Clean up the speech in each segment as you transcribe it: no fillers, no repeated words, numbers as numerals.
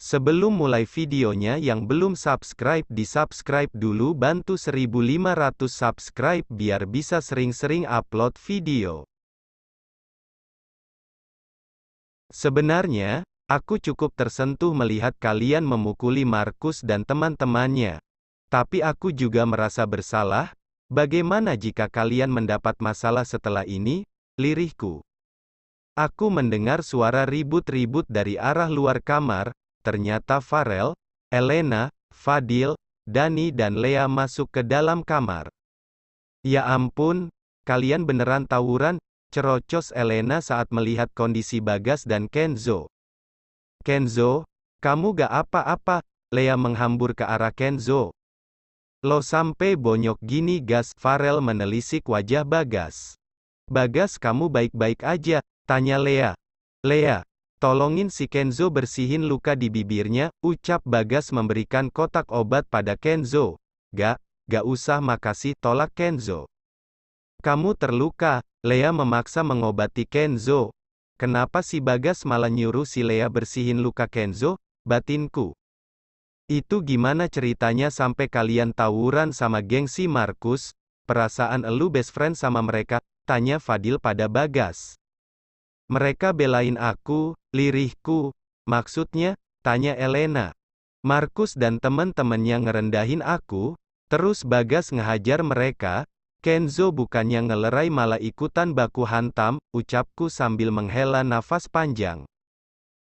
Sebelum mulai videonya, yang belum subscribe di-subscribe dulu, bantu 1500 subscribe biar bisa sering-sering upload video. Sebenarnya, aku cukup tersentuh melihat kalian memukuli Markus dan teman-temannya. Tapi aku juga merasa bersalah. Bagaimana jika kalian mendapat masalah setelah ini? Lirihku. Aku mendengar suara ribut-ribut dari arah luar kamar. Ternyata Farel, Elena, Fadil, Dani dan Lea masuk ke dalam kamar. Ya ampun, kalian beneran tawuran? Cerocos Elena saat melihat kondisi Bagas dan Kenzo. Kenzo, kamu gak apa-apa? Lea menghambur ke arah Kenzo. Lo sampai bonyok gini gas? Farel menelisik wajah Bagas. Bagas, kamu baik-baik aja? Tanya Lea. Lea, tolongin si Kenzo bersihin luka di bibirnya, ucap Bagas memberikan kotak obat pada Kenzo. Gak usah makasih, tolak Kenzo. Kamu terluka, Lea memaksa mengobati Kenzo. Kenapa si Bagas malah nyuruh si Lea bersihin luka Kenzo? Batinku. Itu gimana ceritanya sampai kalian tawuran sama geng si Markus? Perasaan elu best friend sama mereka? Tanya Fadil pada Bagas. Mereka belain aku, lirihku. Maksudnya? Tanya Elena. Markus dan temen-temennya ngerendahin aku, terus Bagas ngehajar mereka. Kenzo bukannya ngelerai malah ikutan baku hantam, ucapku sambil menghela nafas panjang.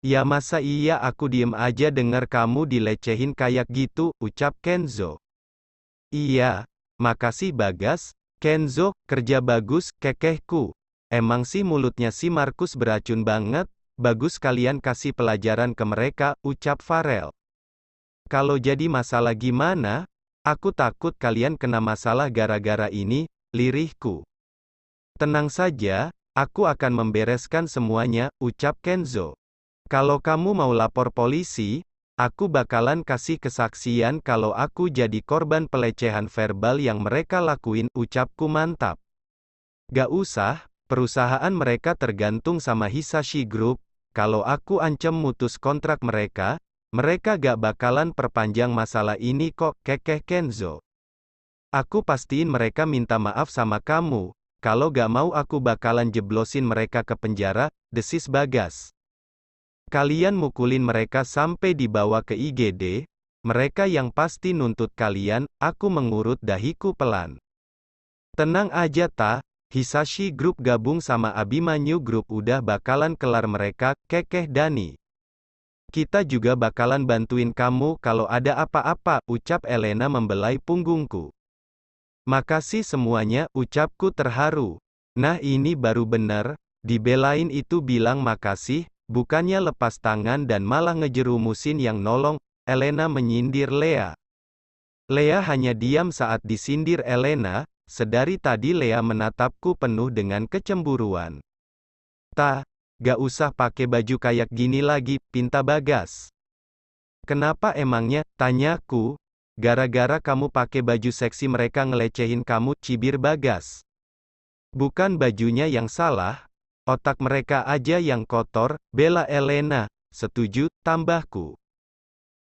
Ya masa iya aku diem aja denger kamu dilecehin kayak gitu, ucap Kenzo. Iya, makasih Bagas. Kenzo, kerja bagus, kekehku. Emang sih mulutnya si Markus beracun banget, bagus kalian kasih pelajaran ke mereka, ucap Farel. Kalau jadi masalah gimana? Aku takut kalian kena masalah gara-gara ini, lirihku. Tenang saja, aku akan membereskan semuanya, ucap Kenzo. Kalau kamu mau lapor polisi, aku bakalan kasih kesaksian kalau aku jadi korban pelecehan verbal yang mereka lakuin, ucapku mantap. Gak usah, perusahaan mereka tergantung sama Hisashi Group, kalau aku ancam mutus kontrak mereka gak bakalan perpanjang masalah ini kok, kekeh Kenzo. Aku pastiin mereka minta maaf sama kamu, kalau gak mau aku bakalan jeblosin mereka ke penjara, desis Bagas. Kalian mukulin mereka sampai dibawa ke IGD, mereka yang pasti nuntut kalian, aku mengurut dahiku pelan. Tenang aja ta, Hisashi Group gabung sama Abimanyu Group udah bakalan kelar mereka, kekeh Dani. Kita juga bakalan bantuin kamu kalau ada apa-apa, ucap Elena membelai punggungku. Makasih semuanya, ucapku terharu. Nah ini baru bener, dibelain itu bilang makasih, bukannya lepas tangan dan malah ngejerumusin yang nolong, Elena menyindir Lea. Lea hanya diam saat disindir Elena, sedari tadi Lea menatapku penuh dengan kecemburuan. Gak usah pakai baju kayak gini lagi, pinta Bagas. Kenapa emangnya, tanyaku. Gara-gara kamu pakai baju seksi mereka ngelecehin kamu, cibir Bagas. Bukan bajunya yang salah, otak mereka aja yang kotor, bela Elena. Setuju, tambahku.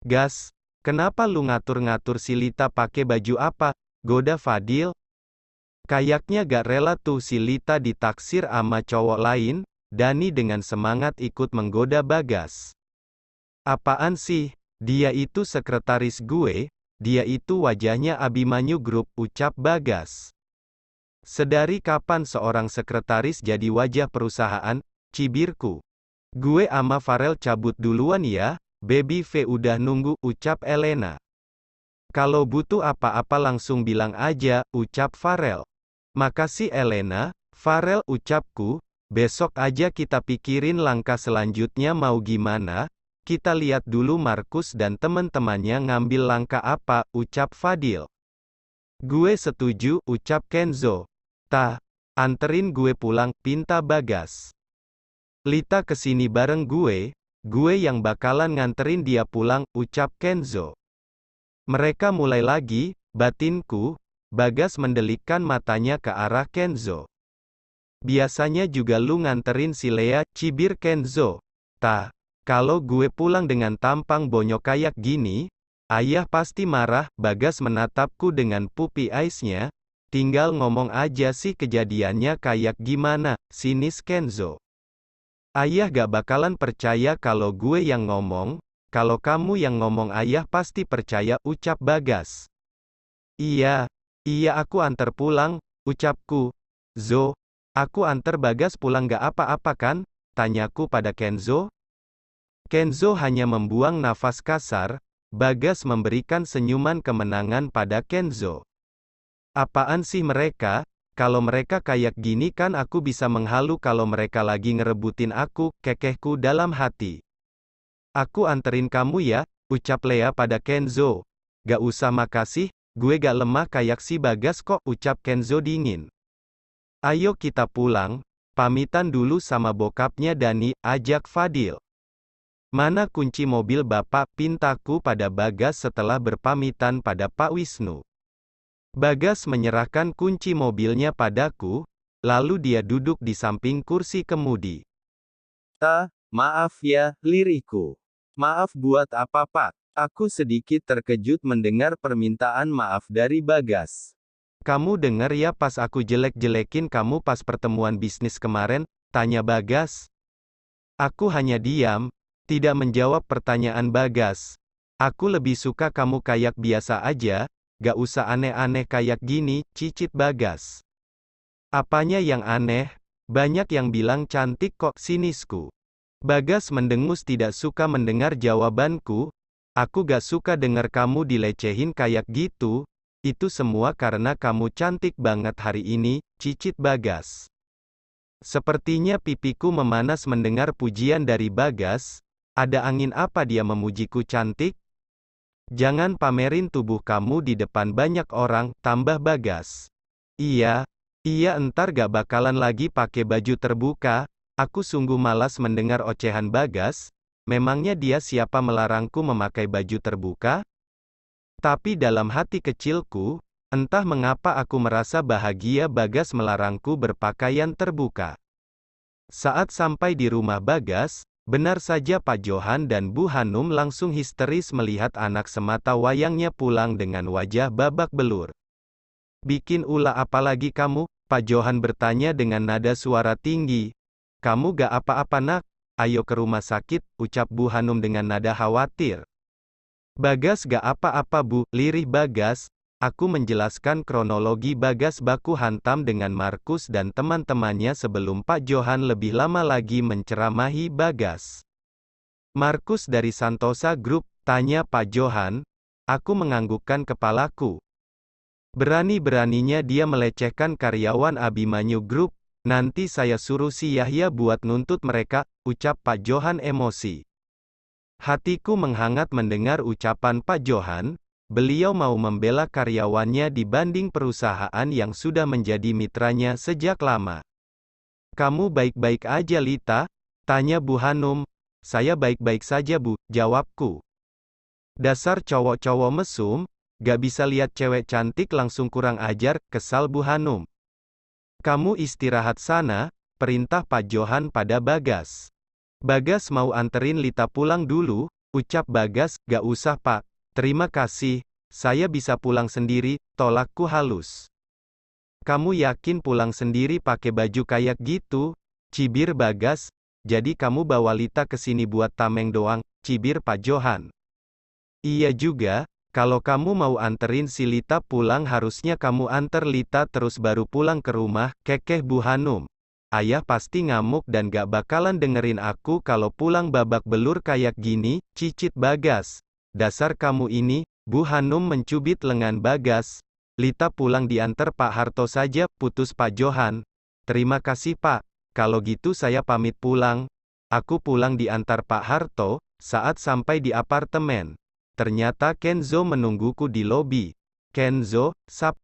Gas, kenapa lu ngatur-ngatur si Lita pakai baju apa? Goda Fadil. Kayaknya gak rela tuh si Lita ditaksir ama cowok lain. Dani dengan semangat ikut menggoda Bagas. Apaan sih? Dia itu sekretaris gue, dia itu wajahnya Abimanyu Group, ucap Bagas. Sedari kapan seorang sekretaris jadi wajah perusahaan, cibirku. Gue ama Farel cabut duluan ya, Baby V udah nunggu, ucap Elena. Kalau butuh apa-apa langsung bilang aja, ucap Farel. Makasih Elena, Farel, ucapku. Besok aja kita pikirin langkah selanjutnya mau gimana, kita lihat dulu Markus dan teman-temannya ngambil langkah apa, ucap Fadil. Gue setuju, ucap Kenzo. Anterin gue pulang, pinta Bagas. Lita kesini bareng gue yang bakalan nganterin dia pulang, ucap Kenzo. Mereka mulai lagi, batinku. Bagas mendelikkan matanya ke arah Kenzo. Biasanya juga lu nganterin si Lea, cibir Kenzo. Kalau gue pulang dengan tampang bonyok kayak gini, ayah pasti marah. Bagas menatapku dengan puppy eyes-nya. Tinggal ngomong aja sih kejadiannya kayak gimana, sinis Kenzo. Ayah gak bakalan percaya kalau gue yang ngomong. Kalau kamu yang ngomong ayah pasti percaya, ucap Bagas. Iya, iya aku antar pulang, ucapku. Zo, aku antar Bagas pulang gak apa-apa kan? Tanyaku pada Kenzo. Kenzo hanya membuang nafas kasar. Bagas memberikan senyuman kemenangan pada Kenzo. Apaan sih mereka? Kalau mereka kayak gini kan aku bisa menghalu kalau mereka lagi ngerebutin aku, kekehku dalam hati. Aku anterin kamu ya, ucap Lea pada Kenzo. Gak usah makasih, gue gak lemah kayak si Bagas kok, ucap Kenzo dingin. Ayo kita pulang, pamitan dulu sama bokapnya Dani, ajak Fadil. Mana kunci mobil bapak, pintaku pada Bagas setelah berpamitan pada Pak Wisnu. Bagas menyerahkan kunci mobilnya padaku, lalu dia duduk di samping kursi kemudi. Maaf ya, liriku. Maaf buat apa Pak? Aku sedikit terkejut mendengar permintaan maaf dari Bagas. Kamu denger ya pas aku jelek-jelekin kamu pas pertemuan bisnis kemarin, tanya Bagas. Aku hanya diam, tidak menjawab pertanyaan Bagas. Aku lebih suka kamu kayak biasa aja, gak usah aneh-aneh kayak gini, cicit Bagas. Apanya yang aneh? Banyak yang bilang cantik kok, sinisku. Bagas mendengus tidak suka mendengar jawabanku. Aku gak suka dengar kamu dilecehin kayak gitu. Itu semua karena kamu cantik banget hari ini, cicit Bagas. Sepertinya pipiku memanas mendengar pujian dari Bagas. Ada angin apa dia memujiku cantik? Jangan pamerin tubuh kamu di depan banyak orang, tambah Bagas. Iya, entar gak bakalan lagi pakai baju terbuka. Aku sungguh malas mendengar ocehan Bagas. Memangnya dia siapa melarangku memakai baju terbuka? Tapi dalam hati kecilku, entah mengapa aku merasa bahagia Bagas melarangku berpakaian terbuka. Saat sampai di rumah Bagas, benar saja Pak Johan dan Bu Hanum langsung histeris melihat anak semata wayangnya pulang dengan wajah babak belur. Bikin ulah apa lagi kamu? Pak Johan bertanya dengan nada suara tinggi. Kamu gak apa-apa nak? Ayo ke rumah sakit, ucap Bu Hanum dengan nada khawatir. Bagas gak apa-apa Bu, lirih Bagas. Aku menjelaskan kronologi Bagas baku hantam dengan Markus dan teman-temannya sebelum Pak Johan lebih lama lagi menceramahi Bagas. Markus dari Santosa Group, tanya Pak Johan. Aku menganggukkan kepalaku. Berani-beraninya dia melecehkan karyawan Abimanyu Group. Nanti saya suruh si Yahya buat nuntut mereka, ucap Pak Johan emosi. Hatiku menghangat mendengar ucapan Pak Johan. Beliau mau membela karyawannya dibanding perusahaan yang sudah menjadi mitranya sejak lama. Kamu baik-baik aja Lita? Tanya Bu Hanum. Saya baik-baik saja Bu, jawabku. Dasar cowok-cowok mesum, gak bisa lihat cewek cantik langsung kurang ajar, kesal Bu Hanum. Kamu istirahat sana, perintah Pak Johan pada Bagas. Bagas mau anterin Lita pulang dulu, ucap Bagas, gak usah Pak. Terima kasih, saya bisa pulang sendiri, tolakku halus. Kamu yakin pulang sendiri pakai baju kayak gitu? Cibir Bagas. Jadi kamu bawa Lita ke sini buat tameng doang, cibir Pak Johan. Iya juga, kalau kamu mau anterin si Lita pulang harusnya kamu anter Lita terus baru pulang ke rumah, kekeh Bu Hanum. Ayah pasti ngamuk dan gak bakalan dengerin aku kalau pulang babak belur kayak gini, cicit Bagas. Dasar kamu ini, Bu Hanum mencubit lengan Bagas. Lita pulang diantar Pak Harto saja, putus Pak Johan. Terima kasih Pak, kalau gitu saya pamit pulang. Aku pulang diantar Pak Harto. Saat sampai di apartemen, ternyata Kenzo menungguku di lobi. Kenzo, sap,